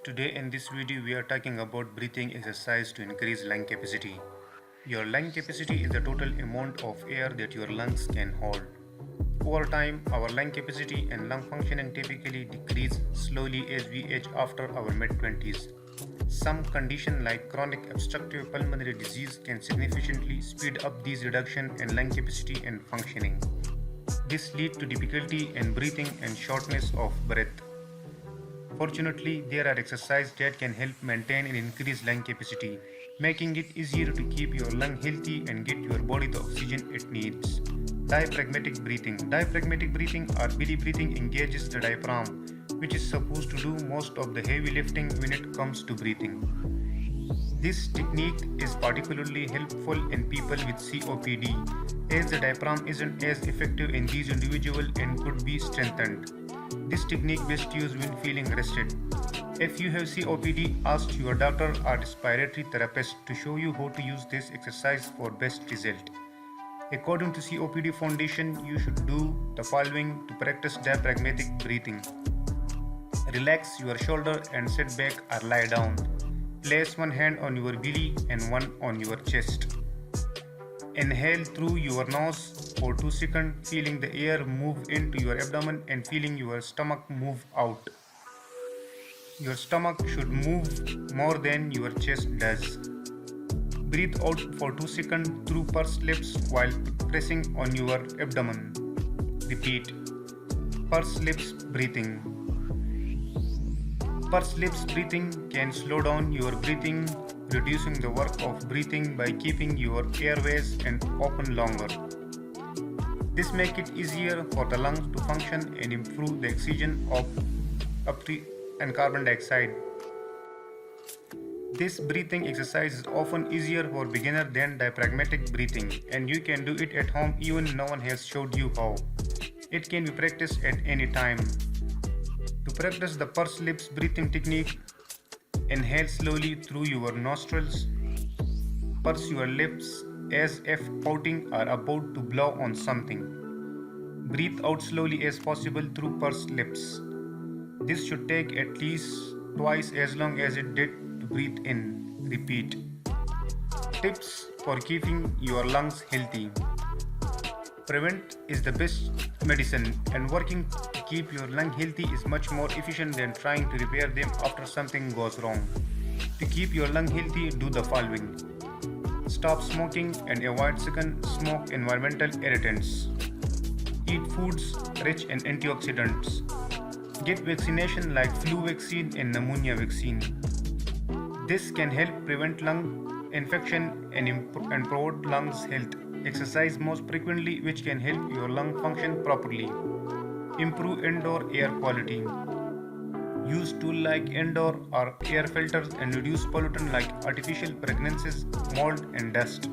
Today in this video we are talking about breathing exercise to increase lung capacity. Your lung capacity is the total amount of air that your lungs can hold. Over time, our lung capacity and lung functioning typically decrease slowly as we age after our mid-20s. Some conditions like chronic obstructive pulmonary disease can significantly speed up this reduction in lung capacity and functioning. This leads to difficulty in breathing and shortness of breath. Fortunately, there are exercises that can help maintain and increase lung capacity, making it easier to keep your lung healthy and get your body the oxygen it needs. Diaphragmatic breathing. Diaphragmatic breathing or belly breathing engages the diaphragm, which is supposed to do most of the heavy lifting when it comes to breathing. This technique is particularly helpful in people with COPD, as the diaphragm isn't as effective in these individuals and could be strengthened. This technique best used when feeling rested. If you have COPD, ask your doctor or respiratory therapist to show you how to use this exercise for best result. According to COPD Foundation, you should do the following to practice diaphragmatic breathing. Relax your shoulder and sit back or lie down. Place one hand on your belly and one on your chest. Inhale through your nose for 2 seconds, feeling the air move into your abdomen and feeling your stomach move out. Your stomach should move more than your chest does. Breathe out for 2 seconds through pursed lips while pressing on your abdomen. Repeat. Pursed lips breathing. Pursed lips breathing can slow down your breathing, reducing the work of breathing by keeping your airways and open longer. This makes it easier for the lungs to function and improve the oxygen of and carbon dioxide. This breathing exercise is often easier for beginners than diaphragmatic breathing, and you can do it at home even no one has showed you how. It can be practiced at any time. To practice the pursed lips breathing technique, inhale slowly through your nostrils. Purse your lips as if pouting or about to blow on something. Breathe out slowly as possible through pursed lips. This should take at least twice as long as it did to breathe in. Repeat. Tips for keeping your lungs healthy. Prevent is the best medicine, and working to keep your lung healthy is much more efficient than trying to repair them after something goes wrong. To keep your lung healthy, do the following. Stop smoking and avoid second smoke environmental irritants. Eat foods rich in antioxidants. Get vaccination like flu vaccine and pneumonia vaccine. This can help prevent lung infection and promote lungs health. Exercise most frequently, which can help your lung function properly. Improve indoor air quality. Use tools like indoor or air filters and reduce pollutants like artificial fragrances, mold and dust.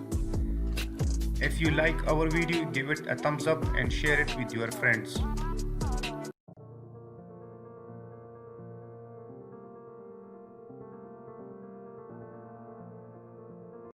If you like our video, give it a thumbs up and share it with your friends.